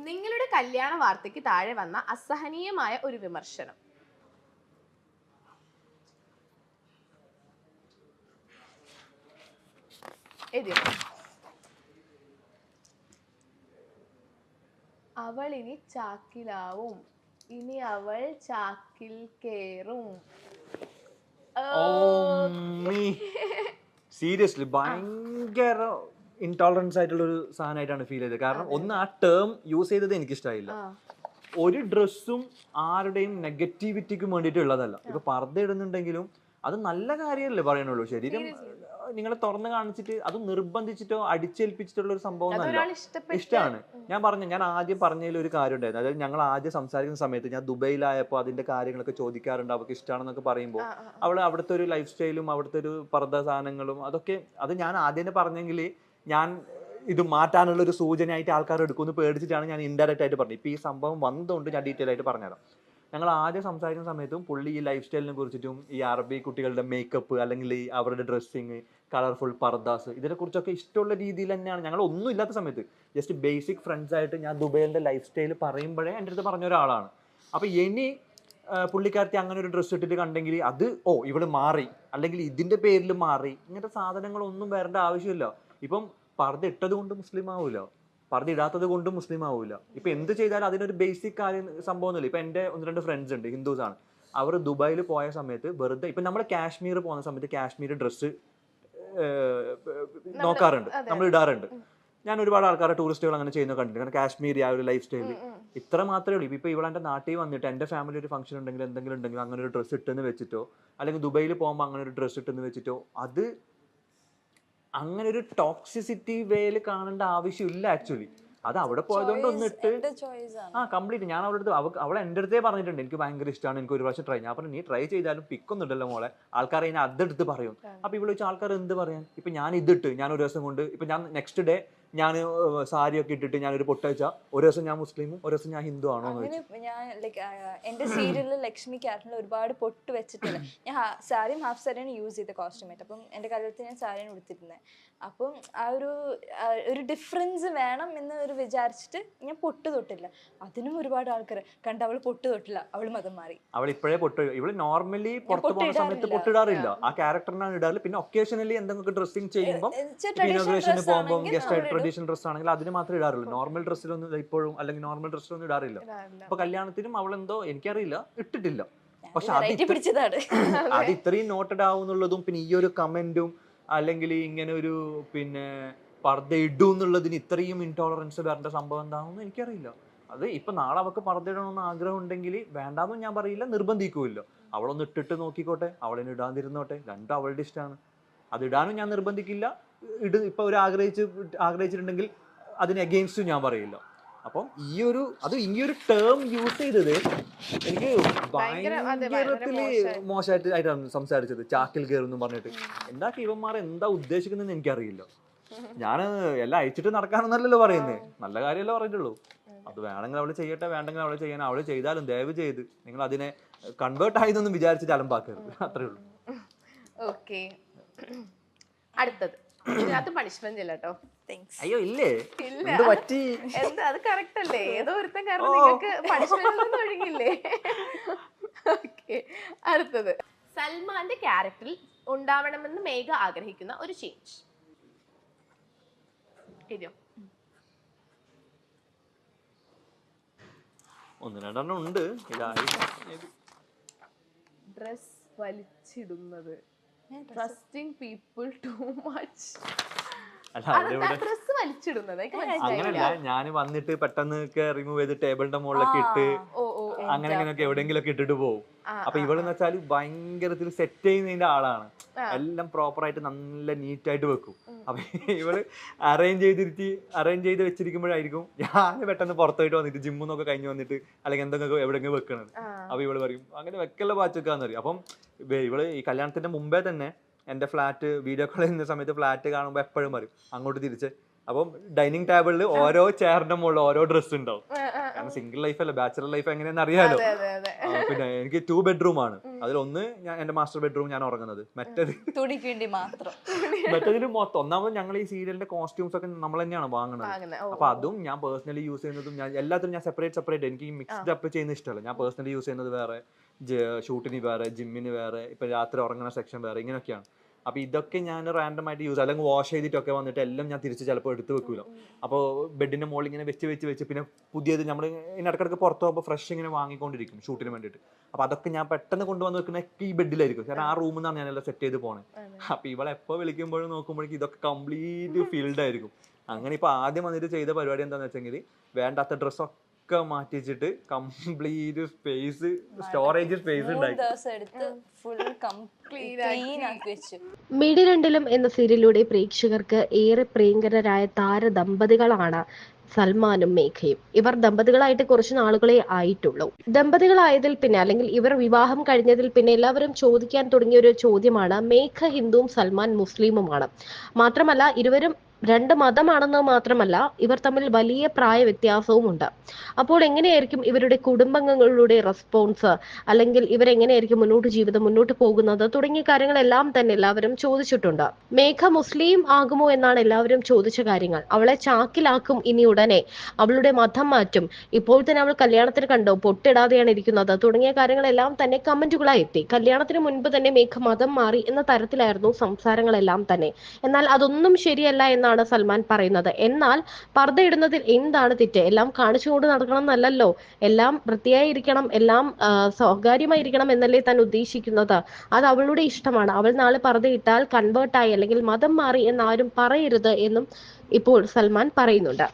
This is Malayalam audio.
നിങ്ങളുടെ കല്യാണ വാർത്തയ്ക്ക് താഴെ വന്ന അസഹനീയമായ ഒരു വിമർശനം. അവൾ ഇനി ചാക്കിലാവും, ഇനി അവൾ ചാക്കിൽ കേറും. സീരിയസ്ലി ഭയങ്കര ഇൻടോളറൻസ് ആയിട്ടുള്ള ഒരു സാധനമായിട്ടാണ് ഫീൽ ചെയ്തത്. കാരണം ഒന്ന് ആ ടേം യൂസ് ചെയ്തത് എനിക്ക് ഇഷ്ടമായില്ല. ഒരു ഡ്രസ്സും ആരുടെയും നെഗറ്റിവിറ്റിക്ക് വേണ്ടിയിട്ടുള്ളതല്ല. ഇപ്പൊ പർദ്ദ ഇടുന്നുണ്ടെങ്കിലും അത് നല്ല കാര്യമല്ലേ പറയണുള്ളൂ. ശരീരം നിങ്ങളെ തുറന്ന് കാണിച്ചിട്ട് അത് നിർബന്ധിച്ചിട്ടോ അടിച്ചേൽപ്പിച്ചിട്ടുള്ള ഒരു സംഭവം ഒന്നല്ല. ഇഷ്ടമാണ്. ഞാൻ ആദ്യം പറഞ്ഞതിൽ ഒരു കാര്യം ഉണ്ടായിരുന്നു. അതായത് ഞങ്ങൾ ആദ്യം സംസാരിക്കുന്ന സമയത്ത് ഞാൻ ദുബൈയിലായപ്പോൾ അതിന്റെ കാര്യങ്ങളൊക്കെ ചോദിക്കാറുണ്ട്, അവർക്ക് ഇഷ്ടമാണെന്നൊക്കെ പറയുമ്പോൾ അവള് അവിടുത്തെ ഒരു ലൈഫ് സ്റ്റൈലും അവിടുത്തെ ഒരു പർദ്ദ സാധനങ്ങളും അതൊക്കെ അത് ഞാൻ ആദ്യം തന്നെ പറഞ്ഞെങ്കിൽ ഞാൻ ഇത് മാറ്റാനുള്ള ഒരു സൂചനയായിട്ട് ആൾക്കാർ എടുക്കുമെന്ന് പേടിച്ചിട്ടാണ് ഞാൻ ഇൻഡയറക്റ്റ് ആയിട്ട് പറഞ്ഞത്. ഇപ്പൊ ഈ സംഭവം വന്നതുകൊണ്ട് ഞാൻ ഡീറ്റെയിൽ ആയിട്ട് പറഞ്ഞുതരാം. ഞങ്ങൾ ആദ്യം സംസാരിക്കുന്ന സമയത്തും പുള്ളി ഈ ലൈഫ് സ്റ്റൈലിനെ കുറിച്ചിട്ടും ഈ അറബി കുട്ടികളുടെ മേക്കപ്പ് അല്ലെങ്കിൽ ഈ അവരുടെ ഡ്രസ്സിങ്, കളർഫുൾ പർദാസ്, ഇതിനെ കുറിച്ചൊക്കെ ഇഷ്ടമുള്ള രീതിയിൽ തന്നെയാണ്. ഞങ്ങൾ ഒന്നും ഇല്ലാത്ത സമയത്ത് ജസ്റ്റ് ബേസിക് ഫ്രണ്ട്സ് ആയിട്ട് ഞാൻ ദുബൈലിന്റെ ലൈഫ് സ്റ്റൈൽ പറയുമ്പോഴേ എൻ്റെ അടുത്ത് പറഞ്ഞ ഒരാളാണ്. അപ്പൊ ഇനി പുള്ളിക്കാരത്തി അങ്ങനെ ഒരു ഡ്രസ്സ് ഇട്ടിട്ട് കണ്ടെങ്കിൽ അത് ഇവള് മാറി, അല്ലെങ്കിൽ ഇതിന്റെ പേരിൽ മാറി, ഇങ്ങനത്തെ സാധനങ്ങളൊന്നും വരേണ്ട ആവശ്യമില്ല. ഇപ്പം പർദ്ദ ഇട്ടത് കൊണ്ട് മുസ്ലിം ആവൂല, പർദ്ദ ഇടാത്തത് കൊണ്ട് മുസ്ലിം ആവൂല. ഇപ്പൊ എന്ത് ചെയ്താലും അതിനൊരു ബേസിക് കാര്യം സംഭവമൊന്നുമില്ല. ഇപ്പൊ എൻ്റെ 1-2 ഫ്രണ്ട്സ് ഉണ്ട്, ഹിന്ദുസ് ആണ്. അവർ ദുബായിൽ പോയ സമയത്ത് വെറുതെ ഇപ്പൊ നമ്മൾ കാശ്മീർ പോകുന്ന സമയത്ത് കാശ്മീർ ഡ്രസ്സ് നോക്കാറുണ്ട്, നമ്മൾ ഇടാറുണ്ട്. ഞാൻ ഒരുപാട് ആൾക്കാരെ ടൂറിസ്റ്റുകൾ അങ്ങനെ ചെയ്യുന്ന കണ്ടിട്ടുണ്ട്. കാരണം കാശ്മീരി ആ ഒരു ലൈഫ് സ്റ്റൈല് ഇത്ര മാത്രമേ ഉള്ളൂ. ഇപ്പൊ ഇവിടെ എൻ്റെ നാട്ടിൽ വന്നിട്ട് എൻ്റെ ഫാമിലി ഒരു ഫംഗ്ഷൻ ഉണ്ടെങ്കിൽ എന്തെങ്കിലും ഉണ്ടെങ്കിൽ അങ്ങനെ ഒരു ഡ്രസ്സ് ഇട്ടെന്ന് വെച്ചിട്ടോ, അല്ലെങ്കിൽ ദുബൈയിൽ പോകുമ്പോൾ അങ്ങനെ ഒരു ഡ്രസ്സ് ഇട്ടെന്ന് വെച്ചിട്ടോ, അത് അങ്ങനെ ഒരു ടോക്സിസിറ്റി വേയിൽ കാണേണ്ട ആവശ്യമില്ല. ആക്ച്വലി അത് അവിടെ പോയതുകൊണ്ട് ഒന്നിട്ട് കംപ്ലീറ്റ് ഞാൻ അവളുടെ അവൾ എൻ്റെ അടുത്തേ പറഞ്ഞിട്ടുണ്ട് എനിക്ക് ഭയങ്കര ഇഷ്ടമാണ്, എനിക്ക് ഒരു പ്രാവശ്യം ട്രൈ. ഞാൻ പറഞ്ഞു നീ ട്രൈ ചെയ്താലും പിക്കൊന്നും ഇല്ലല്ലോ മോളെ, ആൾക്കാർ അതിനെ അതെടുത്ത് പറയും. അപ്പൊ ഇവിടെ വെച്ചാൽ ആൾക്കാർ എന്ത് പറയാൻ? ഇപ്പൊ ഞാൻ ഇതിട്ട് ഞാൻ ഒരു ദിവസം കൊണ്ട് ഇപ്പൊ ഞാൻ നെക്സ്റ്റ് ഡേ ഞാൻ സാരിയൊക്കെ ഇട്ടിട്ട് ഞാനൊരു പൊട്ടയച്ച ഒരു ദിവസം ഞാൻ മുസ്ലിമും ഒരു ദിവസം ഞാൻ ഹിന്ദു ആണോ? ഞാൻ എന്റെ സീരിയലിൽ ലക്ഷ്മി ക്യാരക്ടറിൽ ഒരുപാട് പൊട്ട് വെച്ചിട്ടില്ല. ഞാൻ സാരിയും ഹാഫ് സാരിയാണ് യൂസ് ചെയ്ത കോസ്റ്റ്യൂമായിട്ട്. അപ്പം എന്റെ കല്യാണത്തിന് ഞാൻ സാരിയാണ് ഉടുത്തിരുന്നത്. അപ്പം ആ ഒരു ഡിഫറൻസ് വേണം എന്ന് ഒരു വിചാരിച്ചിട്ട് ഞാൻ പൊട്ട് തൊട്ടില്ല. അതിനും ഒരുപാട് ആൾക്കാർ കണ്ട് അവൾ പൊട്ട് തൊട്ടില്ല, അവൾ മതം മാറി. അവൾ ഇപ്പോഴേ പൊട്ട്, ഇവള് നോർമലി പുറത്ത് പോകുന്ന സമയത്ത് പൊട്ടിടാറില്ല, ആ ക്യാരക്ടറിനാണ് ഇടാറില്ല. പിന്നെ ഒക്കേഷണലി എന്തെങ്കിലും ഡ്രസ്സിങ് ചെയ്യുമ്പോൾ ഇനോഗ്രേഷന് പോകുമ്പോൾ ഗസ്റ്റ് ആയിട്ട് ട്രഡീഷണൽ ഡ്രസ് ആണെങ്കിൽ അതിന് മാത്രമേ ഇടാറുള്ളൂ. നോർമൽ ഡ്രസ്സിലൊന്നും ഇപ്പോഴും അല്ലെങ്കിൽ നോർമൽ ഡ്രസ്സിലൊന്നും ഇടാറില്ല. അപ്പൊ കല്യാണത്തിനും അവളെന്തോ എനിക്കറിയില്ല ഇട്ടിട്ടില്ല. പക്ഷെ അത് ഇത്രയും നോട്ടഡ് ആവുന്നുള്ളതും പിന്നെ ഈ ഒരു കമന്റും അല്ലെങ്കിൽ ഇങ്ങനെ ഒരു പിന്നെ പർദ്ദ ഇടും എന്നുള്ളതിന് ഇത്രയും ഇൻടോളറൻസ് വരേണ്ട സംഭവം എന്താണെന്ന് എനിക്കറിയില്ല. അത് ഇപ്പൊ നാളെ അവൾക്ക് പർദ്ദ ഇടണമെന്ന് ആഗ്രഹം ഉണ്ടെങ്കിൽ വേണ്ടാന്നും ഞാൻ പറയില്ല, നിർബന്ധിക്കൂല്ല. അവളൊന്ന് ഇട്ടിട്ട് നോക്കിക്കോട്ടെ, അവളിന് ഇടാതിരുന്നോട്ടെ, രണ്ടും അവളുടെ ഇഷ്ടമാണ്. അത് ഇടാനും ഞാൻ നിർബന്ധിക്കില്ല. ഇപ്പൊ ഒരു ആഗ്രഹിച്ചിട്ടുണ്ടെങ്കിൽ അതിന് അഗെയിൻസ്റ്റ് ഞാൻ പറയില്ല. അപ്പം ഈ ഒരു ടേം യൂസ് ചെയ്തത് എനിക്ക് ഭയങ്കരത്തില് മോശമായിട്ടാണ് സംസാരിച്ചത്. ചാക്കിൽ കയറുന്നു പറഞ്ഞിട്ട് എന്താ ഇവന്മാർ എന്താ ഉദ്ദേശിക്കുന്നതെന്ന് എനിക്കറിയില്ല. ഞാൻ എല്ലാം അയച്ചിട്ട് നടക്കാനെന്നല്ലല്ലോ പറയുന്നത്, നല്ല കാര്യമല്ലേ പറഞ്ഞിട്ടുള്ളൂ. അത് വേണമെങ്കിൽ അവള് ചെയ്യട്ടെ, വേണ്ടെങ്കിൽ അവള് ചെയ്യണം. അവള് ചെയ്താലും ദയവ് ചെയ്ത് നിങ്ങൾ അതിനെ കൺവേർട്ട് ആയതൊന്നും വിചാരിച്ചിട്ട് അലമ്പാക്കരുത്, അത്രേ ഉള്ളൂ. ഓക്കെ, അടുത്തത് ഇതിനകത്ത് പണിഷ്മെന്റ് ഇല്ല കേട്ടോ. അയ്യോ ഇല്ലേ? എന്താ അത് കറക്റ്റ് അല്ലേ? ഏതോ ഒരുത്തൻ കാരണം നിങ്ങൾക്ക് പണിഷ്മെന്റ് ഒന്നും ഒഴുകില്ലേ? ഓക്കെ, അടുത്തത് സൽമാന്റെ ക്യാരക്ടറിൽ ഉണ്ടാവണമെന്ന് മേഘ ആഗ്രഹിക്കുന്ന ഒരു ചേഞ്ച്. ഒന്ന് രണ്ടെണ്ണം ഉണ്ട്. ഡ്രസ് വലിച്ചിടുന്നത്, trusting people too much. Dress വലിച്ചിടുന്നത് അങ്ങനല്ല, ഞാൻ വന്നിട്ട് പെട്ടെന്ന് റിമൂവ് ചെയ്ത് ടേബിളിന്റെ മുകളിലൊക്കെ ഇട്ട് അങ്ങനെ ഇങ്ങനെയൊക്കെ എവിടെയെങ്കിലും ഒക്കെ ഇട്ടിട്ട് പോകും. അപ്പൊ ഇവളെന്ന് വെച്ചാൽ ഭയങ്കരത്തിൽ സെറ്റ് ചെയ്യുന്നതിന്റെ ആളാണ്, എല്ലാം പ്രോപ്പർ ആയിട്ട് നല്ല നീറ്റ് ആയിട്ട് വെക്കും. അപ്പൊ ഇവള് അറേഞ്ച് ചെയ്ത് വെച്ചിരിക്കുമ്പോഴായിരിക്കും ഞാൻ പെട്ടെന്ന് പുറത്തോട്ട് വന്നിട്ട് ജിമ്മിന്നൊക്കെ കഴിഞ്ഞ് വന്നിട്ട് അല്ലെങ്കിൽ എന്തെങ്കിലും എവിടെയെങ്കിലും വെക്കണത്. അപ്പൊ ഇവള് പറയും അങ്ങനെ വെക്കല്ല പാച്ചൊക്കാന്ന് പറയും. അപ്പം ഇവള് ഈ കല്യാണത്തിന്റെ മുമ്പേ തന്നെ എന്റെ ഫ്ലാറ്റ് വീഡിയോ കോൾ ചെയ്യുന്ന സമയത്ത് ഫ്ലാറ്റ് കാണുമ്പോൾ എപ്പോഴും പറയും അങ്ങോട്ട് തിരിച്ച്. അപ്പം ഡൈനിങ് ടേബിളിൽ ഓരോ ചെയറിന്റെ മുകളിൽ ഓരോ ഡ്രസ്സ് ഉണ്ടാവും. കാരണം സിംഗിൾ ലൈഫ് അല്ല, ബാച്ചലർ ലൈഫ് എങ്ങനെയാണെന്ന് അറിയാലോ. പിന്നെ എനിക്ക് 2 bedroom ആണ്. അതിലൊന്ന് എന്റെ മാസ്റ്റർ ബെഡ്റൂം ഞാൻ ഉറങ്ങുന്നത്, തുണിക്ക് വേണ്ടി മാത്രം. മറ്റേതിൽ മൊത്തം ഒന്നാമത് ഞങ്ങൾ ഈ സീരിയലിന്റെ കോസ്റ്റ്യൂംസ് ഒക്കെ നമ്മൾ തന്നെയാണ് വാങ്ങുന്നത്. അപ്പൊ അതും ഞാൻ പേഴ്സണലി യൂസ് ചെയ്യുന്നതും ഞാൻ എല്ലാത്തിനും ഞാൻ സെപ്പറേറ്റ് എനിക്ക് ഈ മിക്സ്ഡ് അപ്പ് ചെയ്യുന്നത് ഇഷ്ടമല്ല. ഞാൻ പേഴ്സണലി യൂസ് ചെയ്യുന്നത് വേറെ, ഷൂട്ടിന് വേറെ, ജിമ്മിന് വേറെ, ഇപ്പൊ രാത്രി ഉറങ്ങുന്ന സെക്ഷൻ വേറെ, ഇങ്ങനെയൊക്കെയാണ്. അപ്പൊ ഇതൊക്കെ ഞാൻ റാൻഡം ആയിട്ട് യൂസ്, അല്ലെങ്കിൽ വാഷ് ചെയ്തിട്ടൊക്കെ വന്നിട്ട് എല്ലാം ഞാൻ തിരിച്ച് ചിലപ്പോൾ എടുത്ത് വെക്കൂല. അപ്പോൾ ബെഡിന്റെ മുകളിൽ ഇങ്ങനെ വെച്ച് പിന്നെ പുതിയത് നമ്മൾ ഇടക്കിടക്ക് പുറത്ത് പോകുമ്പോൾ ഫ്രഷ് ഇങ്ങനെ വാങ്ങിക്കൊണ്ടിരിക്കും ഷൂട്ടിന് വേണ്ടിയിട്ട്. അപ്പൊ അതൊക്കെ ഞാൻ പെട്ടെന്ന് കൊണ്ടുവന്ന് വെക്കുന്ന ഈ ബെഡിലായിരിക്കും, കാരണം ആ റൂമിൽ നിന്നാണ് ഞാനെല്ലാം സെറ്റ് ചെയ്ത് പോണേ. അപ്പൊ ഇവളെ എപ്പോൾ വിളിക്കുമ്പോഴും നോക്കുമ്പോഴേക്കും ഇതൊക്കെ കംപ്ലീറ്റ് ഫീൽഡ് ആയിരിക്കും. അങ്ങനെ ഇപ്പൊ ആദ്യം വന്നിട്ട് ചെയ്ത പരിപാടി എന്താണെന്ന് വെച്ചെങ്കിൽ വേണ്ടാത്ത ഡ്രസ്സൊക്കെ മാറ്റിച്ചിട്ട് കംപ്ലീറ്റ് സ്പേസ്, സ്റ്റോറേജ് സ്പേസ് ഉണ്ടായി. മിഡി രണ്ടിലും എന്ന സീരിയലിലൂടെ പ്രേക്ഷകർക്ക് ഏറെ പ്രിയങ്കരരായ താരദമ്പതികളാണ് സൽമാനും മേഘയും. ഇവർ ദമ്പതികളായിട്ട് കുറച്ച് നാളുകളെ ആയിട്ടുള്ളൂ. ദമ്പതികളായതിൽ പിന്നെ, അല്ലെങ്കിൽ ഇവർ വിവാഹം കഴിഞ്ഞതിൽ പിന്നെ എല്ലാവരും ചോദിക്കാൻ തുടങ്ങിയ ഒരു ചോദ്യമാണ്, മേഘ ഹിന്ദുവും സൽമാൻ മുസ്ലിമുമാണ്. മാത്രമല്ല ഇരുവരും 2 മതമാണെന്ന് മാത്രമല്ല, ഇവർ തമ്മിൽ വലിയ പ്രായ വ്യത്യാസവും ഉണ്ട്. അപ്പോൾ എങ്ങനെയായിരിക്കും ഇവരുടെ കുടുംബാംഗങ്ങളുടെ റെസ്പോൺസ്, അല്ലെങ്കിൽ ഇവരെങ്ങനെയായിരിക്കും ജീവിതം മുന്നോട്ട് പോകുന്നത് തുടങ്ങിയ കാര്യങ്ങളെല്ലാം തന്നെ എല്ലാവരും ചോദിച്ചിട്ടുണ്ട്. മേഘ മുസ്ലിം ആകുമോ എന്നാണ് എല്ലാവരും ചോദിച്ച കാര്യങ്ങൾ. അവളെ ചാക്കിലാക്കും ഇനി ഉടനെ, അവളുടെ മതം മാറ്റും, ഇപ്പോൾ തന്നെ അവൾ കല്യാണത്തിന് കണ്ടോ പൊട്ടിടാതെയാണ് ഇരിക്കുന്നത് തുടങ്ങിയ കാര്യങ്ങളെല്ലാം തന്നെ കമന്റുകളായി എത്തി. കല്യാണത്തിന് മുൻപ് തന്നെ മേഘ മതം മാറി എന്ന തരത്തിലായിരുന്നു സംസാരങ്ങളെല്ലാം തന്നെ. എന്നാൽ അതൊന്നും ശരിയല്ല എന്നാണ് സൽമാൻ പറയുന്നത്. എന്നാൽ പർദ്ദയിടുന്നതിൽ എന്താണ് തെറ്റ്? എല്ലാം കാണിച്ചുകൊണ്ട് നടക്കണം എന്നല്ലല്ലോ, എല്ലാം വൃത്തിയായിരിക്കണം, എല്ലാം സ്വകാര്യമായിരിക്കണം എന്നല്ലേ താൻ ഉദ്ദേശിക്കുന്നത്. അത് അവളുടെ ഇഷ്ടമാണ്. അവൾ നാളെ പർദ്ദയിട്ടാൽ കൺവേർട്ടായി അല്ലെങ്കിൽ മതം മാറി എന്നാരും പറയരുത് എന്നും ഇപ്പോൾ സൽമാൻ പറയുന്നുണ്ട്.